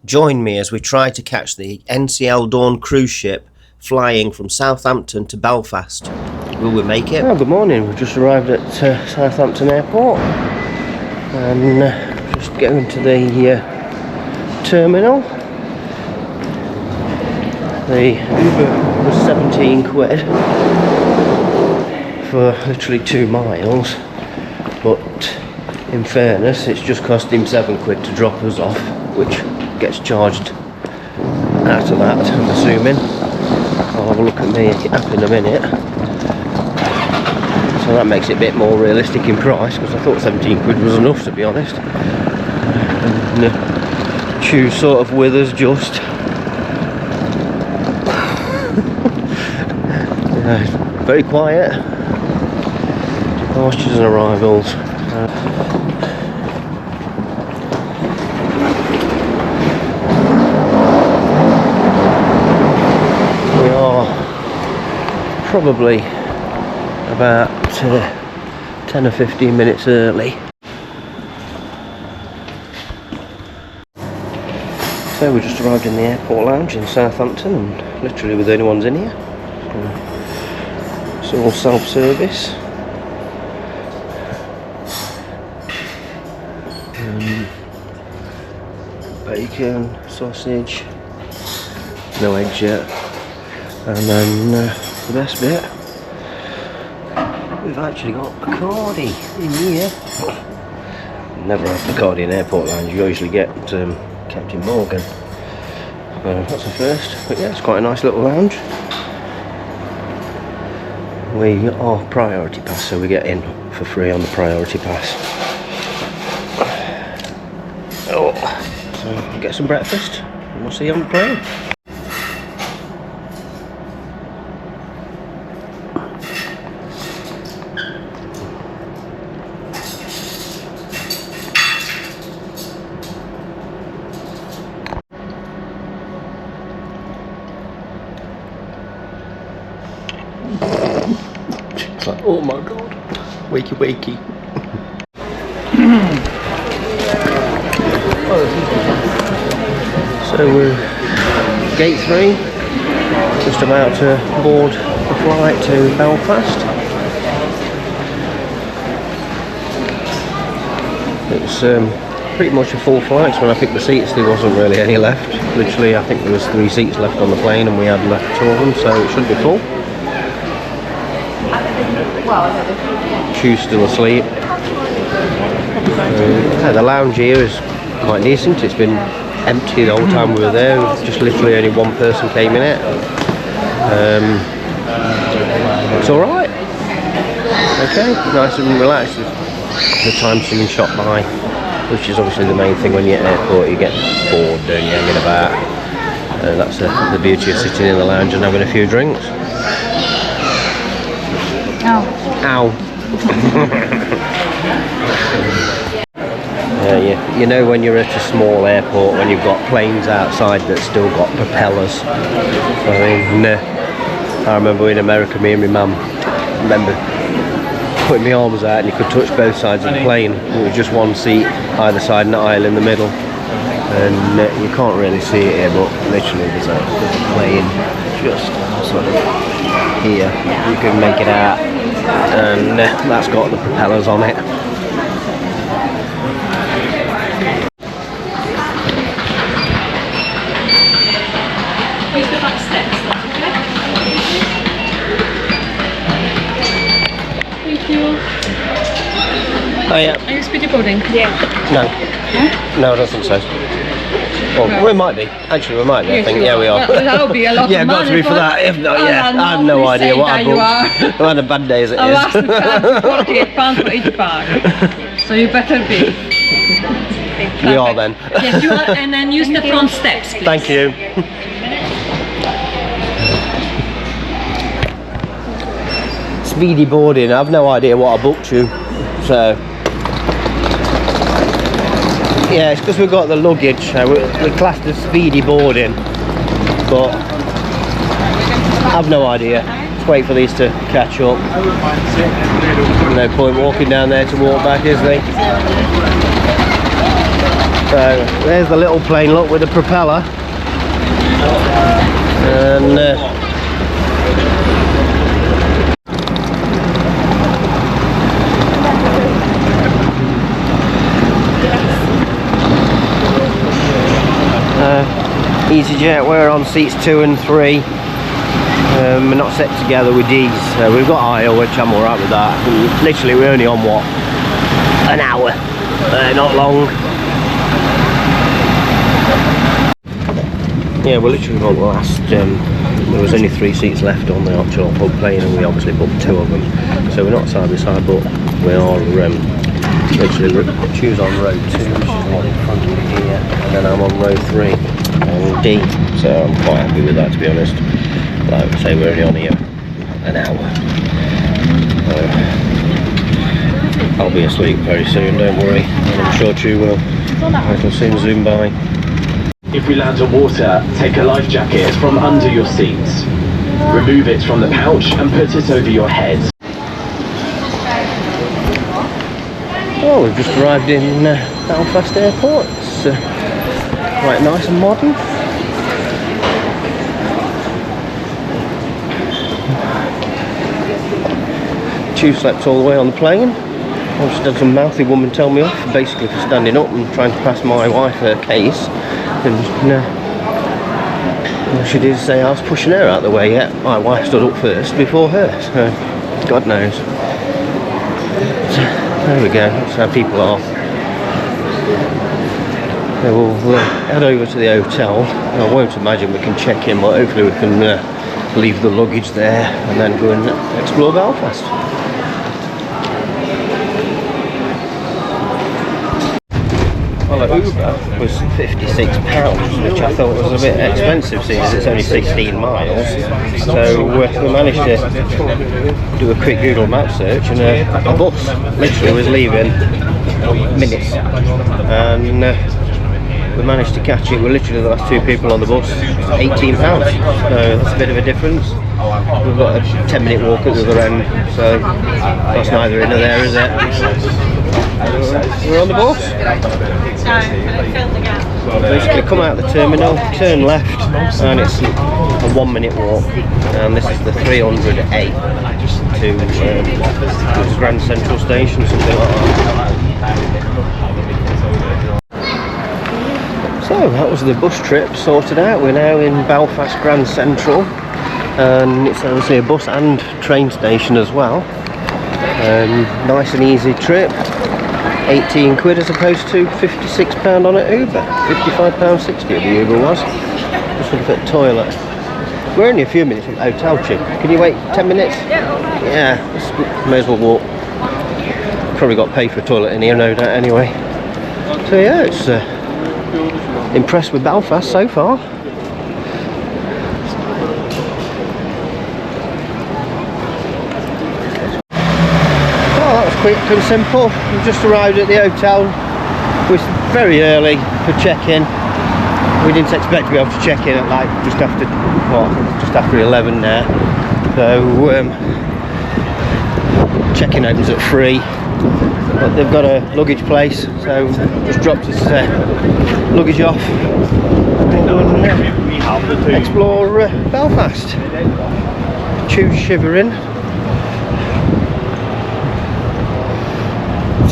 Join me as we try to catch the NCL Dawn cruise ship flying from Southampton to Belfast. Will we make it? Oh, good morning. We've just arrived at Southampton Airport and just going to the terminal. The Uber was 17 quid for literally 2 miles, but in fairness it's just cost him 7 quid to drop us off, which gets charged out of that, I'm assuming. I'll have a look at my app in a minute. So that makes it a bit more realistic in price, because I thought 17 quid was enough, to be honest. And choose sort of with us just. Very quiet. Departures and arrivals. We are probably about 10 or 15 minutes early. So we just arrived in the airport lounge in Southampton, and literally we're the only ones in here. It's all self-service. Bacon, sausage, no eggs yet, and then the best bit, we've actually got Bacardi in here. Never have Bacardi in airport lounge, you usually get Captain Morgan. That's the first, but yeah, it's quite a nice little lounge. We are priority pass, so we get in for free on the priority pass. Oh, so get some breakfast and we'll see you on the plane. Like, oh my god, wakey wakey. So we're gate 3, just about to board the flight to Belfast. It's pretty much a full flight, so when I picked the seats there wasn't really any left. Literally I think there was 3 seats left on the plane and we had left 2 of them, so it should be full. Chu's still asleep. The lounge here is quite decent. It's been empty the whole time we were there. Just literally only 1 person came in it. It's alright. Okay, nice and relaxed. The time's been shot by, which is obviously the main thing when you're at an airport. You get bored, don't you, hanging about. That's the beauty of sitting in the lounge and having a few drinks. Ow. Ow. You know when you're at a small airport, when you've got planes outside that still got propellers. I remember in America, me and my mum remember putting my arms out and you could touch both sides of the plane. It was just 1 seat either side and an aisle in the middle. And you can't really see it here, but literally there's a plane just sort of here. You can make it out. And that's got the propellers on it. Use the back steps, okay? Thank you. Oh yeah. Are you speedy boarding? Yeah. No. Huh? No, I don't think so. Well, No. we might be. Actually, we might be. I Yes, think. you Yeah, are. we are. Well, that'll be a lot Yeah, of got to money be for that. If not, yeah, I have no idea what I booked. I've had a bad day as it I asked is. the £48 for each bag, so you better be. We are then. Yes, you are, and then use the front steps, please. Thank you. Speedy boarding. I've no idea what I booked you, so. Yeah, it's because we've got the luggage, so we're classed as speedy boarding, but I've no idea. Let's wait for these to catch up. No point walking down there to walk back, is there? So there's the little plane, look, with the propeller. And EasyJet, we're on seats 2 and 3. We're not set together with these. We've got aisle, which I'm alright with that. And literally we're only on what? An hour. Not long. Yeah, we're literally on the last, there was only 3 seats left on the actual plane, and we obviously booked 2 of them. So we're not side by side, but we are literally choose on row 2, which is one in front of me here, and then I'm on row 3 on D. So I'm quite happy with that, to be honest. Like I say, we're only on here an hour. I'll be asleep very soon, don't worry. And I'm sure you will. It'll soon zoom by. If we land on water, take a life jacket from under your seats. Remove it from the pouch and put it over your head. Well, we've just arrived in Belfast Airport. It's quite nice and modern. Tube slept all the way on the plane. I've just had some mouthy woman tell me off, basically for standing up and trying to pass my wife her case. And what she did say I was pushing her out of the way, yet my wife stood up first before her, so God knows. So, there we go, that's how people are. So we'll head over to the hotel. I won't imagine we can check in, but hopefully we can leave the luggage there and then go and explore Belfast. Well, Uber was £56, which I thought was a bit expensive, seeing as it's only 16 miles. So we managed to do a quick Google map search, and a bus literally was leaving minutes, and we managed to catch it. We're literally the last 2 people on the bus. £18, so that's a bit of a difference. We've got a 10-minute walk at the other end, so that's neither in nor there, is it? We're on the bus. Basically come out the terminal, turn left, and it's a 1-minute walk, and this is the 300A to Grand Central Station, something like that. So that was the bus trip sorted out. We're now in Belfast Grand Central, and it's obviously a bus and train station as well. Nice and easy trip. 18 quid as opposed to £56 on an Uber. £55.60 the Uber was. Just looking for the toilet. We're only a few minutes from the hotel, Chip. Can you wait 10 minutes? Yeah, may as well walk. Probably got paid for a toilet in here, no doubt, anyway. So yeah, it's impressed with Belfast so far. Quick and simple. We just arrived at the hotel. It was very early for check-in. We didn't expect to be able to check in at like just after 11 there. So check-in opens at 3. But they've got a luggage place, so just dropped us luggage off. And explore Belfast. Choose shivering.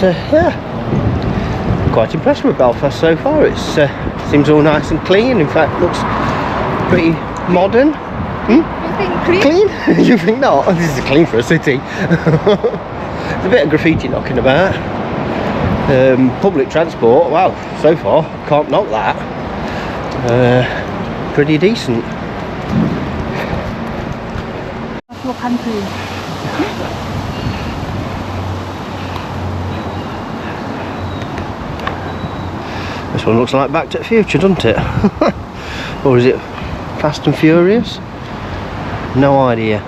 Yeah, quite impressed with Belfast so far. It seems all nice and clean. In fact, looks pretty modern. You think clean? You think not? This is clean for a city. There's a bit of graffiti knocking about. Public transport, wow, so far can't knock that. Pretty decent. Country. This one looks like Back to the Future, doesn't it? Or is it Fast and Furious? No idea.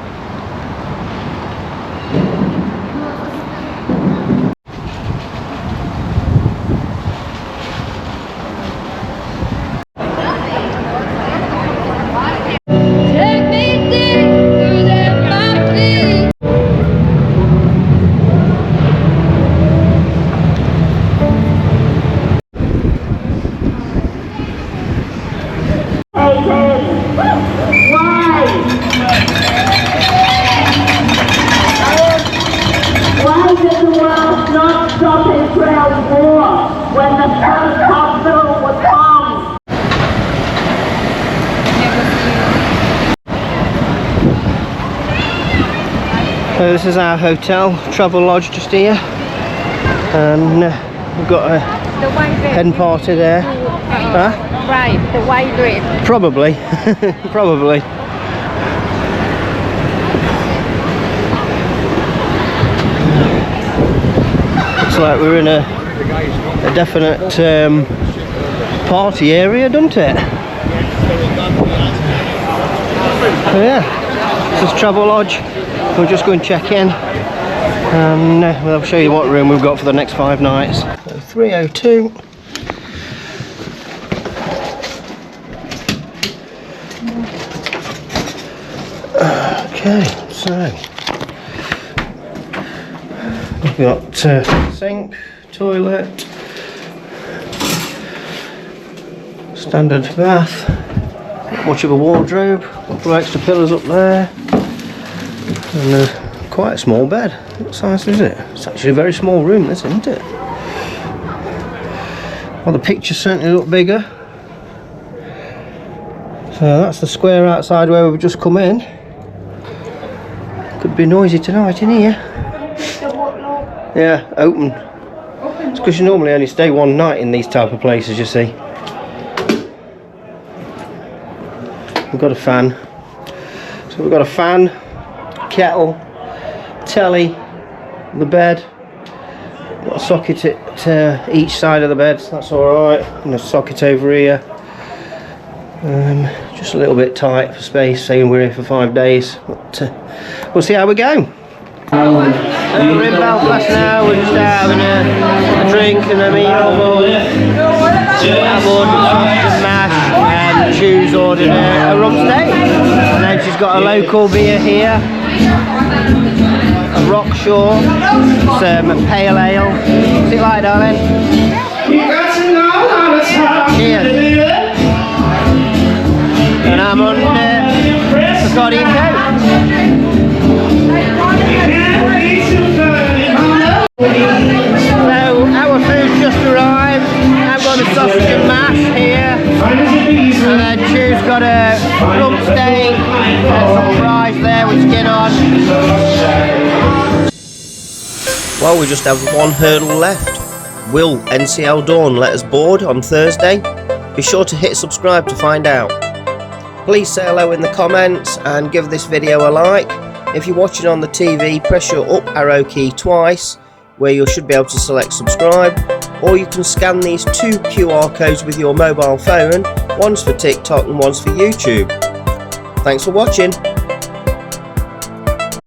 So this is our hotel, Travelodge, just here, and we've got a hen party there. Huh? Right, the white dress. Probably, probably. Looks like we're in a definite party area, doesn't it? So yeah, this is Travelodge. We'll just go and check in, and we'll show you what room we've got for the next 5 nights. So 302. Okay, so we've got sink, toilet, standard bath, not much of a wardrobe, a couple of extra pillows up there, and quite a small bed. What size is it? It's actually a very small room, this, isn't it? Well, the pictures certainly look bigger. So that's the square outside where we've just come in. Could be noisy tonight in here. Yeah, open. It's because you normally only stay one night in these type of places, you see. We've got a fan. So we've got a fan, kettle, telly, the bed. Got a socket at each side of the bed, so that's alright. And a socket over here. Just a little bit tight for space, saying we're here for 5 days. But we'll see how we go. We're in Belfast now, we're just having a drink and a meal. I've ordered sausage mash and Chu's ordered a rum steak. And then she's got a local beer here, a Rockshaw, some pale ale. What's it like, darling? Cheers. And I'm on Bacardi and Coke. So our food's just arrived. I've got a sausage and mash here, and then Chu's got a rum steak and some fries there with skin on. Well, we just have one hurdle left. Will NCL Dawn let us board on Thursday? Be sure to hit subscribe to find out. Please say hello in the comments and give this video a like. If you're watching on the TV, press your up arrow key twice, where you should be able to select subscribe, or you can scan these 2 QR codes with your mobile phone, one's for TikTok and one's for YouTube. Thanks for watching.